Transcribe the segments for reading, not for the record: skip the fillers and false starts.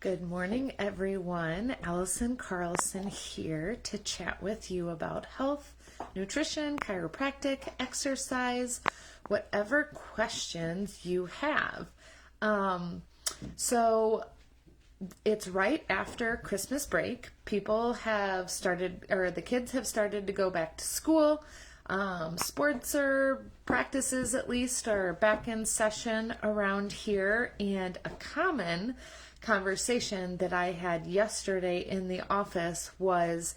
Good morning, everyone. Allison Carlson here to chat with you about health, nutrition, chiropractic, exercise, whatever questions you have. So it's right after Christmas break. People have started, or the kids have started to go back to school. Sports or practices at least are back in session around here, and a common conversation that I had yesterday in the office was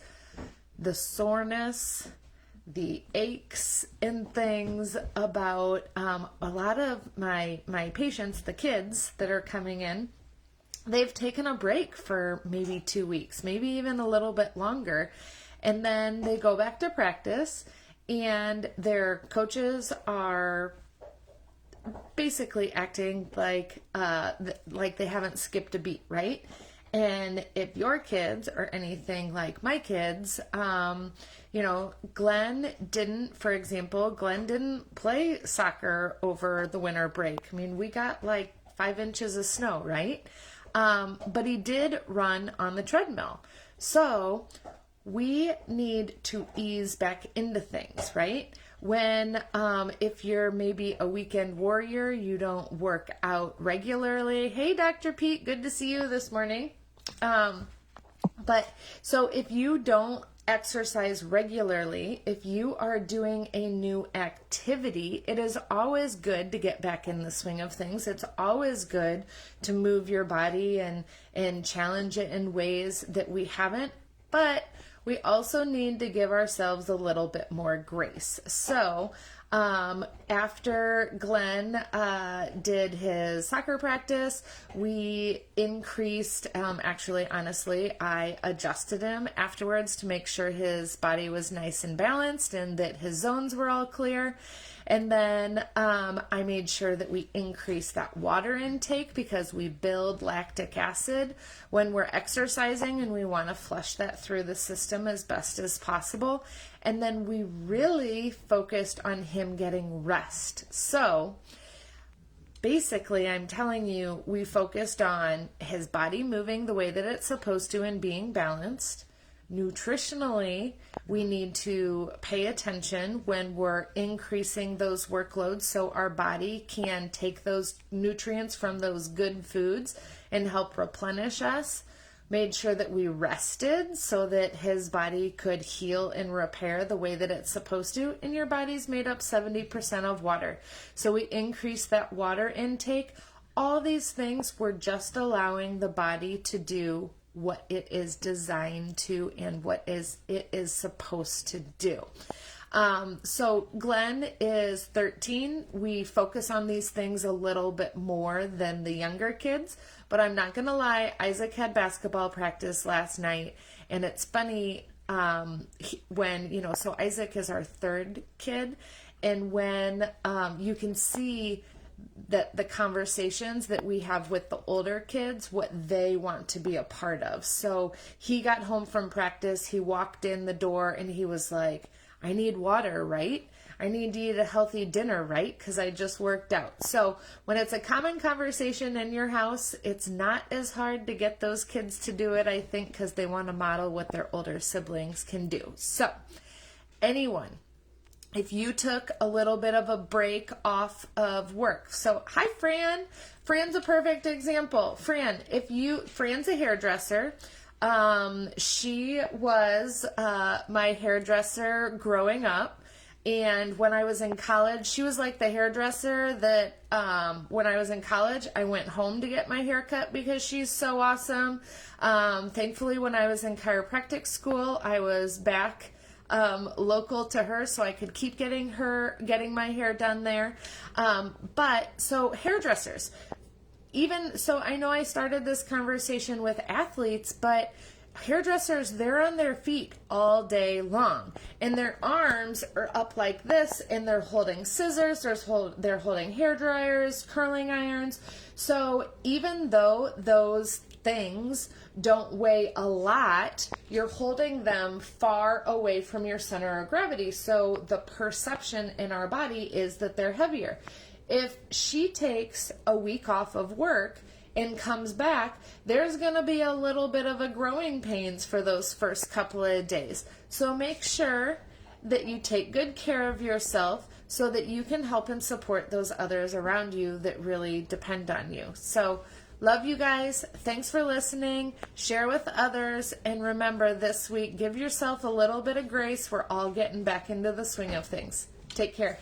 the soreness, the aches and things about a lot of my patients, the kids that are coming in. They've taken a break for maybe 2 weeks, maybe even a little bit longer, and then they go back to practice and their coaches are basically acting like they haven't skipped a beat, right? And if your kids are anything like my kids, Glenn didn't play soccer over the winter break. I mean, we got like 5 inches of snow, right? But he did run on the treadmill. So we need to ease back into things, right? When, if you're maybe a weekend warrior, you don't work out regularly. Hey, Dr. Pete, good to see you this morning. But so if you don't exercise regularly, if you are doing a new activity, it is always good to get back in the swing of things. It's always good to move your body and challenge it in ways that we haven't, but we also need to give ourselves a little bit more grace. So after Glenn did his soccer practice, we increased, honestly, I adjusted him afterwards to make sure his body was nice and balanced and that his zones were all clear. And then I made sure that we increase that water intake because we build lactic acid when we're exercising and we want to flush that through the system as best as possible. And then we really focused on him getting rest. So basically, I'm telling you, we focused on his body moving the way that it's supposed to and being balanced. Nutritionally, we need to pay attention when we're increasing those workloads so our body can take those nutrients from those good foods and help replenish us. Made sure that we rested so that his body could heal and repair the way that it's supposed to. And your body's made up 70% of water. So we increased that water intake. All these things were just allowing the body to do what it is designed to and what it is supposed to do. So Glenn is 13. We focus on these things a little bit more than the younger kids, but I'm not going to lie. Isaac had basketball practice last night, and it's funny so Isaac is our third kid, and when you can see that the conversations that we have with the older kids, what they want to be a part of. So he got home from practice, he walked in the door and he was like, I need water, right? I need to eat a healthy dinner, right? Because I just worked out. So when it's a common conversation in your house, it's not as hard to get those kids to do it, I think, because they want to model what their older siblings can do. So anyone, if you took a little bit of a break off of work. So, hi, Fran. Fran's a perfect example. Fran's a hairdresser. She was my hairdresser growing up. And when I was in college, she was like the hairdresser that when I was in college, I went home to get my hair cut because she's so awesome. Thankfully, when I was in chiropractic school, I was back local to her, so I could keep getting my hair done there. So hairdressers, I know I started this conversation with athletes, but hairdressers, they're on their feet all day long and their arms are up like this and they're holding scissors, they're holding hair dryers, curling irons. So even though those things don't weigh a lot, you're holding them far away from your center of gravity. So the perception in our body is that they're heavier. If she takes a week off of work and comes back, there's going to be a little bit of a growing pains for those first couple of days. So make sure that you take good care of yourself so that you can help and support those others around you that really depend on you. So love you guys. Thanks for listening. Share with others. And remember, this week, give yourself a little bit of grace. We're all getting back into the swing of things. Take care.